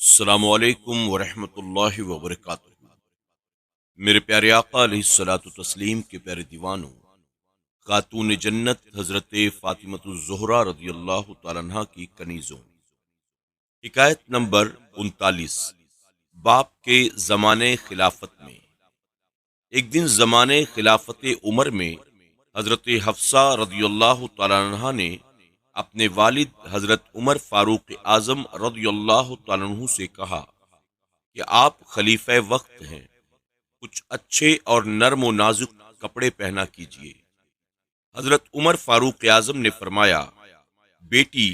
السلام علیکم ورحمۃ اللہ وبرکاتہ۔ میرے پیارے آقا علیہ الصلوۃ والتسلیم کے پیارے دیوانوں، خاتون جنت حضرت فاطمۃ الزہرا رضی اللہ تعالیٰ عنہ کی کنیزوں، حکایت نمبر 39۔ باپ کے زمانے خلافت میں۔ ایک دن زمانے خلافت عمر میں حضرت حفصہ رضی اللہ تعالیٰ عنہ نے اپنے والد حضرت عمر فاروق اعظم رضی اللہ تعالیٰ عنہ سے کہا کہ آپ خلیفہ وقت ہیں، کچھ اچھے اور نرم و نازک کپڑے پہنا کیجیے۔ حضرت عمر فاروق اعظم نے فرمایا، بیٹی،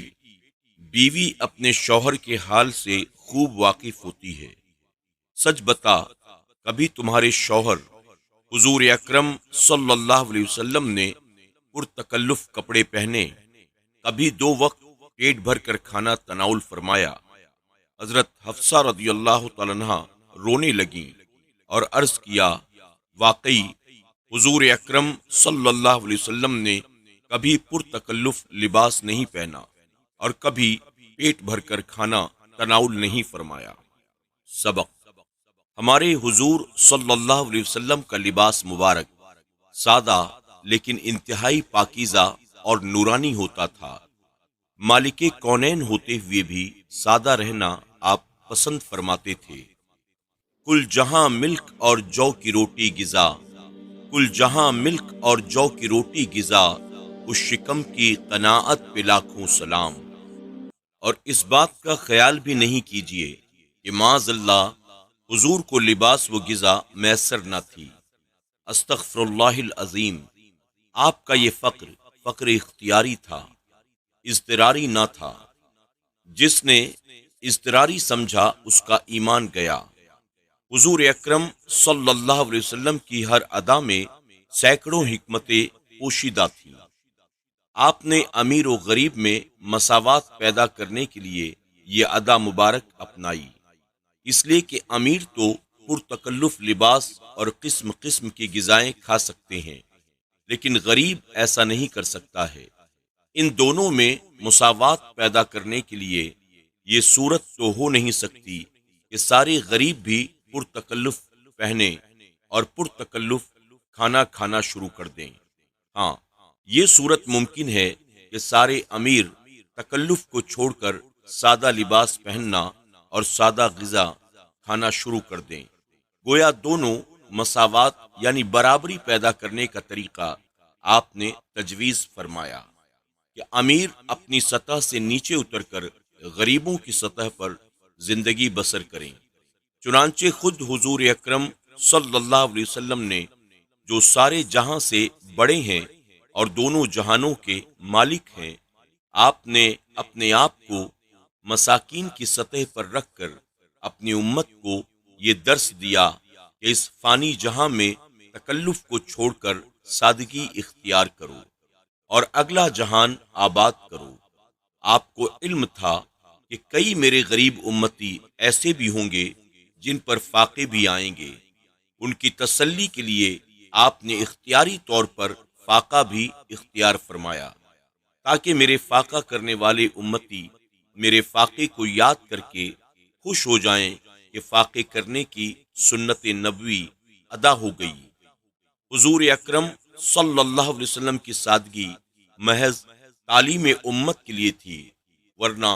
بیوی اپنے شوہر کے حال سے خوب واقف ہوتی ہے۔ سچ بتا، کبھی تمہارے شوہر حضور اکرم صلی اللہ علیہ وسلم نے پرتکلف کپڑے پہنے، کبھی 2 وقت پیٹ بھر کر کھانا تناول فرمایا؟ حضرت حفصہ رضی اللہ تعالیٰ عنہ رونے لگیں اور عرض کیا، واقعی حضور اکرم صلی اللہ علیہ وسلم نے کبھی پرتکلف لباس نہیں پہنا اور کبھی پیٹ بھر کر کھانا تناول نہیں فرمایا۔ سبق: ہمارے حضور صلی اللہ علیہ وسلم کا لباس مبارک سادہ لیکن انتہائی پاکیزہ اور نورانی ہوتا تھا۔ مالک کونین ہوتے ہوئے بھی سادہ رہنا آپ پسند فرماتے تھے۔ کل جہاں ملک اور جو کی روٹی غذا، کل جہاں ملک اور جو کی روٹی غذا، اس شکم کی قناعت پہ لاکھوں سلام۔ اور اس بات کا خیال بھی نہیں کیجیے کہ معاذ اللہ حضور کو لباس و غذا میسر نہ تھی۔ استغفر اللہ العظیم۔ آپ کا یہ فقر اختیاری تھا، اضطراری نہ تھا۔ جس نے اضطراری سمجھا اس کا ایمان گیا۔ حضور اکرم صلی اللہ علیہ وسلم کی ہر ادا میں سینکڑوں حکمتیں پوشیدہ تھیں۔ آپ نے امیر و غریب میں مساوات پیدا کرنے کے لیے یہ ادا مبارک اپنائی، اس لیے کہ امیر تو پرتکلف لباس اور قسم قسم کی غذائیں کھا سکتے ہیں، لیکن غریب ایسا نہیں کر سکتا ہے۔ ان دونوں میں مساوات پیدا کرنے کے لیے یہ صورت تو ہو نہیں سکتی کہ سارے غریب بھی پرتکلف پہنے اور پرتکلف کھانا کھانا شروع کر دیں۔ ہاں، یہ صورت ممکن ہے کہ سارے امیر تکلف کو چھوڑ کر سادہ لباس پہننا اور سادہ غذا کھانا شروع کر دیں۔ گویا دونوں مساوات یعنی برابری پیدا کرنے کا طریقہ آپ نے تجویز فرمایا کہ امیر اپنی سطح سے نیچے اتر کر غریبوں کی سطح پر زندگی بسر کریں۔ چنانچہ خود حضور اکرم صلی اللہ علیہ وسلم نے، جو سارے جہاں سے بڑے ہیں اور دونوں جہانوں کے مالک ہیں، آپ نے اپنے آپ کو مساکین کی سطح پر رکھ کر اپنی امت کو یہ درس دیا کہ اس فانی جہاں میں تکلف کو چھوڑ کر سادگی اختیار کرو اور اگلا جہان آباد کرو۔ آپ کو علم تھا کہ کئی میرے غریب امتی ایسے بھی ہوں گے جن پر فاقے بھی آئیں گے۔ ان کی تسلی کے لیے آپ نے اختیاری طور پر فاقہ بھی اختیار فرمایا، تاکہ میرے فاقہ کرنے والے امتی میرے فاقے کو یاد کر کے خوش ہو جائیں کہ فاقے کرنے کی سنت نبوی ادا ہو گئی۔ حضور اکرم صلی اللہ علیہ وسلم کی سادگی محض تعلیم امت کے لیے تھی، ورنہ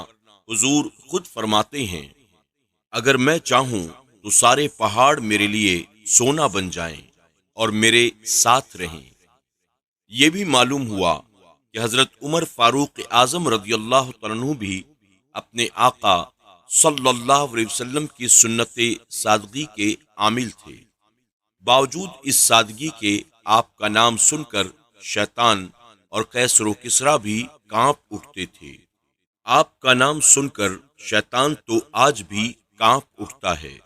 حضور خود فرماتے ہیں، اگر میں چاہوں تو سارے پہاڑ میرے لیے سونا بن جائیں اور میرے ساتھ رہیں۔ یہ بھی معلوم ہوا کہ حضرت عمر فاروق اعظم رضی اللہ تعالیٰ عنہ بھی اپنے آقا صلی اللہ علیہ وسلم کی سنت سادگی کے عامل تھے۔ باوجود اس سادگی کے آپ کا نام سن کر شیطان اور قیصر و کسریٰ بھی کانپ اٹھتے تھے۔ آپ کا نام سن کر شیطان تو آج بھی کانپ اٹھتا ہے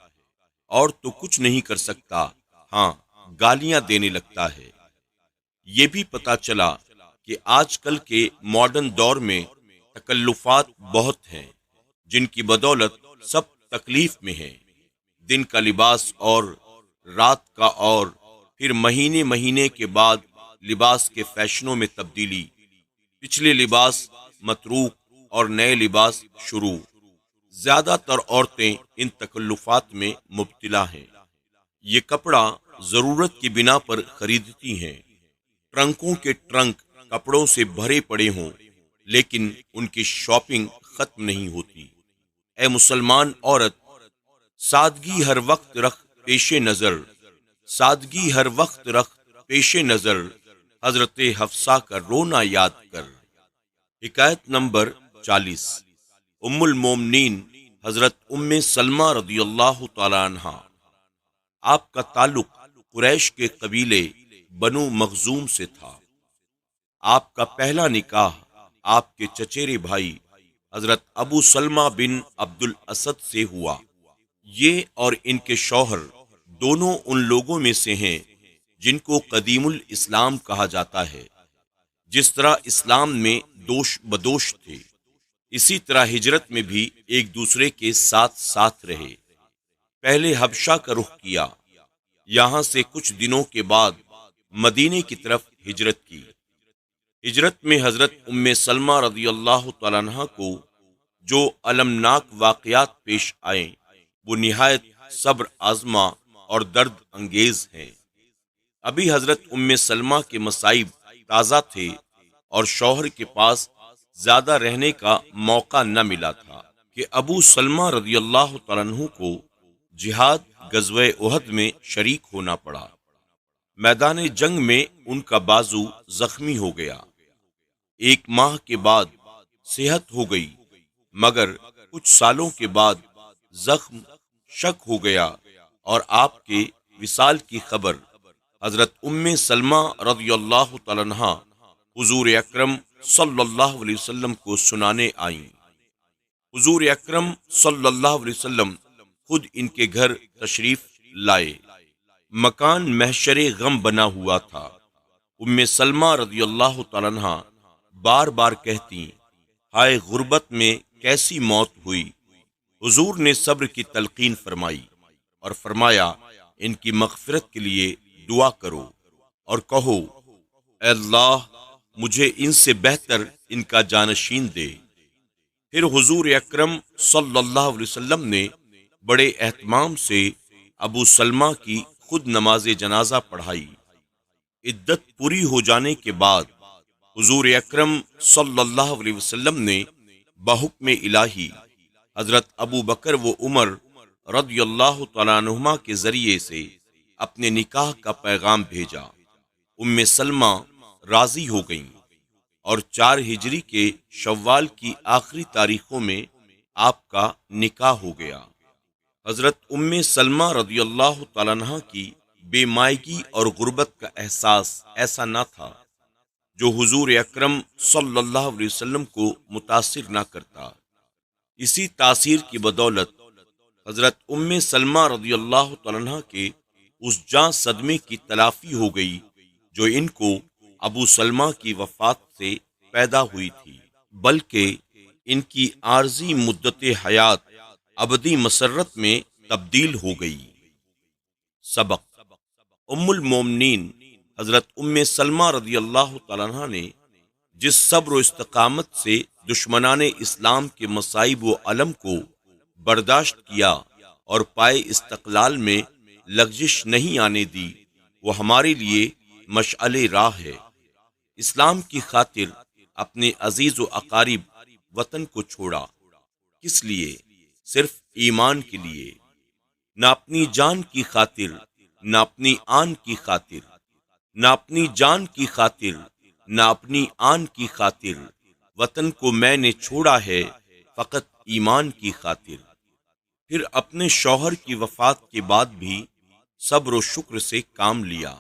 اور تو کچھ نہیں کر سکتا، ہاں گالیاں دینے لگتا ہے۔ یہ بھی پتا چلا کہ آج کل کے ماڈرن دور میں تکلفات بہت ہیں، جن کی بدولت سب تکلیف میں ہیں۔ دن کا لباس اور رات کا، اور پھر مہینے مہینے کے بعد لباس کے فیشنوں میں تبدیلی، پچھلے لباس متروک اور نئے لباس شروع۔ زیادہ تر عورتیں ان تکلفات میں مبتلا ہیں۔ یہ کپڑا ضرورت کی بنا پر خریدتی ہیں۔ ٹرنکوں کے ٹرنک کپڑوں سے بھرے پڑے ہوں، لیکن ان کی شاپنگ ختم نہیں ہوتی۔ اے مسلمان عورت، سادگی ہر وقت رکھ پیش نظر، سادگی ہر وقت رکھ پیش نظر، حضرت حفصہ کا رونا یاد کر۔ حکایت نمبر 40۔ ام المومنین حضرت ام سلمہ رضی اللہ تعالی عنہ، آپ کا تعلق قریش کے قبیلے بنو مخزوم سے تھا۔ آپ کا پہلا نکاح آپ کے چچیرے بھائی حضرت ابو سلمہ بن عبد الاسد سے ہوا۔ یہ اور ان کے شوہر دونوں ان لوگوں میں سے ہیں جن کو قدیم الاسلام کہا جاتا ہے۔ جس طرح اسلام میں دوش بدوش تھے، اسی طرح ہجرت میں بھی ایک دوسرے کے ساتھ ساتھ رہے۔ پہلے حبشہ کا رخ کیا، یہاں سے کچھ دنوں کے بعد مدینے کی طرف ہجرت کی۔ ہجرت میں حضرت ام سلمہ رضی اللہ تعالیٰ عنہ کو جو المناک واقعات پیش آئیں وہ نہایت صبر آزما اور درد انگیز ہیں۔ ابھی حضرت ام سلمہ کے مصائب تازہ تھے اور شوہر کے پاس زیادہ رہنے کا موقع نہ ملا تھا کہ ابو سلمہ رضی اللہ تعالیٰ عنہ کو جہاد غزوہ احد میں شریک ہونا پڑا۔ میدان جنگ میں ان کا بازو زخمی ہو گیا۔ ایک ماہ کے بعد صحت ہو گئی، مگر کچھ سالوں کے بعد زخم شک ہو گیا اور آپ کے وصال کی خبر حضرت ام سلمہ رضی اللہ تعالیٰ عنہ حضور اکرم صلی اللہ علیہ وسلم کو سنانے آئیں۔ حضور اکرم صلی اللہ علیہ وسلم خود ان کے گھر تشریف لائے۔ مکان محشر غم بنا ہوا تھا۔ ام سلمہ رضی اللہ تعالیٰ عنہ بار بار کہتی، ہائے غربت میں کیسی موت ہوئی۔ حضور نے صبر کی تلقین فرمائی اور فرمایا، ان کی مغفرت کے لیے دعا کرو اور کہو، اے اللہ مجھے ان سے بہتر ان کا جانشین دے۔ پھر حضور اکرم صلی اللہ علیہ وسلم نے بڑے اہتمام سے ابو سلمہ کی خود نماز جنازہ پڑھائی۔ عدت پوری ہو جانے کے بعد حضور اکرم صلی اللہ علیہ وسلم نے بحکم الہی حضرت ابو بکر و عمر رضی اللہ تعالیٰ عنہما کے ذریعے سے اپنے نکاح کا پیغام بھیجا۔ ام سلمہ راضی ہو گئیں اور 4 ہجری کے شوال کی آخری تاریخوں میں آپ کا نکاح ہو گیا۔ حضرت ام سلمہ رضی اللہ تعالیٰ عنہ کی بے مائگی اور غربت کا احساس ایسا نہ تھا جو حضور اکرم صلی اللہ علیہ وسلم کو متاثر نہ کرتا۔ اسی تاثیر کی بدولت حضرت ام سلمہ رضی اللہ تعالیٰ عنہ کے اس جاں صدمے کی تلافی ہو گئی جو ان کو ابو سلمہ کی وفات سے پیدا ہوئی تھی، بلکہ ان کی عارضی مدت حیات ابدی مسرت میں تبدیل ہو گئی۔ سبق: ام المومنین حضرت ام سلمہ رضی اللہ تعالیٰ عنہ نے جس صبر و استقامت سے دشمنان اسلام کے مصائب و علم کو برداشت کیا اور پائے استقلال میں لغزش نہیں آنے دی، وہ ہمارے لیے مشعل راہ ہے۔ اسلام کی خاطر اپنے عزیز و اقارب وطن کو چھوڑا، کس لیے؟ صرف ایمان کے لیے۔ نہ اپنی جان کی خاطر، نہ اپنی آن کی خاطر، نہ اپنی جان کی خاطر، نہ اپنی آن کی خاطر، وطن کو میں نے چھوڑا ہے فقط ایمان کی خاطر۔ پھر اپنے شوہر کی وفات کے بعد بھی صبر و شکر سے کام لیا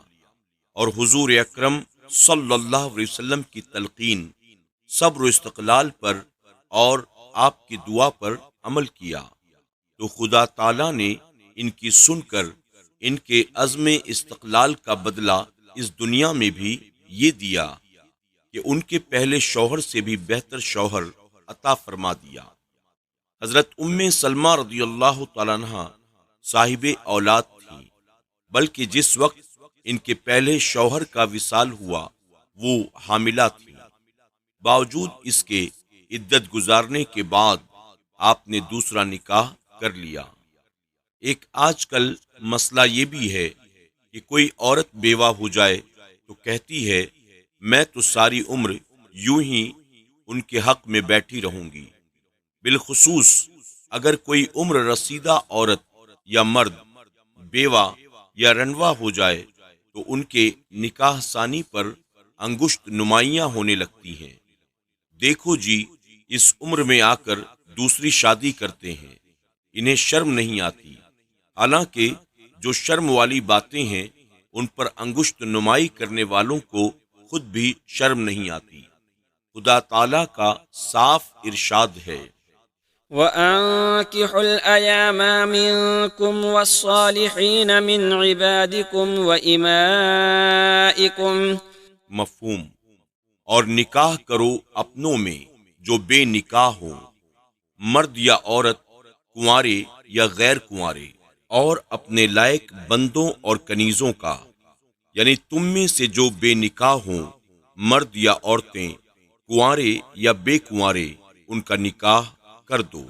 اور حضور اکرم صلی اللہ علیہ وسلم کی تلقین، صبر و استقلال پر اور آپ کی دعا پر عمل کیا تو خدا تعالیٰ نے ان کی سن کر ان کے عزم استقلال کا بدلہ اس دنیا میں بھی یہ دیا کہ ان کے پہلے شوہر سے بھی بہتر شوہر عطا فرما دیا۔ حضرت ام سلمہ رضی اللہ تعالیٰ عنہ صاحب اولاد تھیں، بلکہ جس وقت ان کے پہلے شوہر کا وصال ہوا وہ حاملہ تھیں۔ باوجود اس کے عدت گزارنے کے بعد آپ نے دوسرا نکاح کر لیا۔ ایک آج کل مسئلہ یہ بھی ہے کہ کوئی عورت بیوہ ہو جائے تو کہتی ہے میں تو ساری عمر یوں ہی ان کے حق میں بیٹھی رہوں گی۔ بالخصوص اگر کوئی عمر رسیدہ عورت یا مرد بیوہ یا رنوا ہو جائے تو ان کے نکاح ثانی پر انگشت نمائیاں ہونے لگتی ہیں۔ دیکھو جی، اس عمر میں آ کر دوسری شادی کرتے ہیں، انہیں شرم نہیں آتی۔ حالانکہ جو شرم والی باتیں ہیں ان پر انگشت نمائی کرنے والوں کو خود بھی شرم نہیں آتی۔ خدا تعالیٰ کا صاف ارشاد ہے، وَأَنكِحُوا الْأَيَامَ مِنكُمْ وَالصَّالِحِينَ مِنْ عِبَادِكُمْ وَإِمَائِكُمْ۔ مفہوم، اور نکاح کرو اپنوں میں جو بے نکاح ہوں، مرد یا عورت، کنوارے یا غیر کنوارے، اور اپنے لائق بندوں اور کنیزوں کا، یعنی تم میں سے جو بے نکاح ہوں، مرد یا عورتیں، کنوارے یا بے کنوارے، ان کا نکاح کر دو۔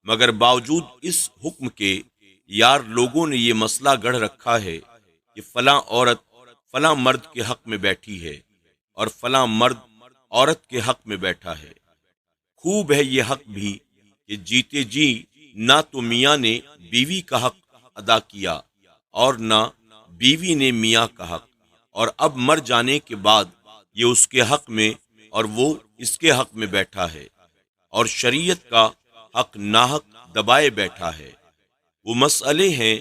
مگر باوجود اس حکم کے یار لوگوں نے یہ مسئلہ گڑھ رکھا ہے کہ فلاں عورت فلاں مرد کے حق میں بیٹھی ہے اور فلاں مرد عورت کے حق میں بیٹھا ہے۔ خوب ہے یہ حق بھی کہ جیتے جی نہ تو میاں نے بیوی کا حق ادا کیا اور نہ بیوی نے میاں کا حق، اور اب مر جانے کے بعد یہ اس کے حق میں اور وہ اس کے حق میں بیٹھا ہے، اور شریعت کا حق ناحق دبائے بیٹھا ہے۔ وہ مسئلے ہیں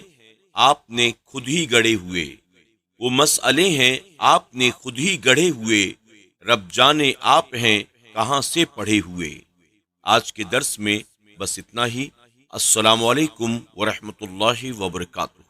آپ نے خود ہی گڑھے ہوئے، وہ مسئلے ہیں آپ نے خود ہی گڑھے ہوئے، رب جانے آپ ہیں کہاں سے پڑھے ہوئے۔ آج کے درس میں بس اتنا ہی۔ السلام علیکم ورحمۃ اللہ وبرکاتہ۔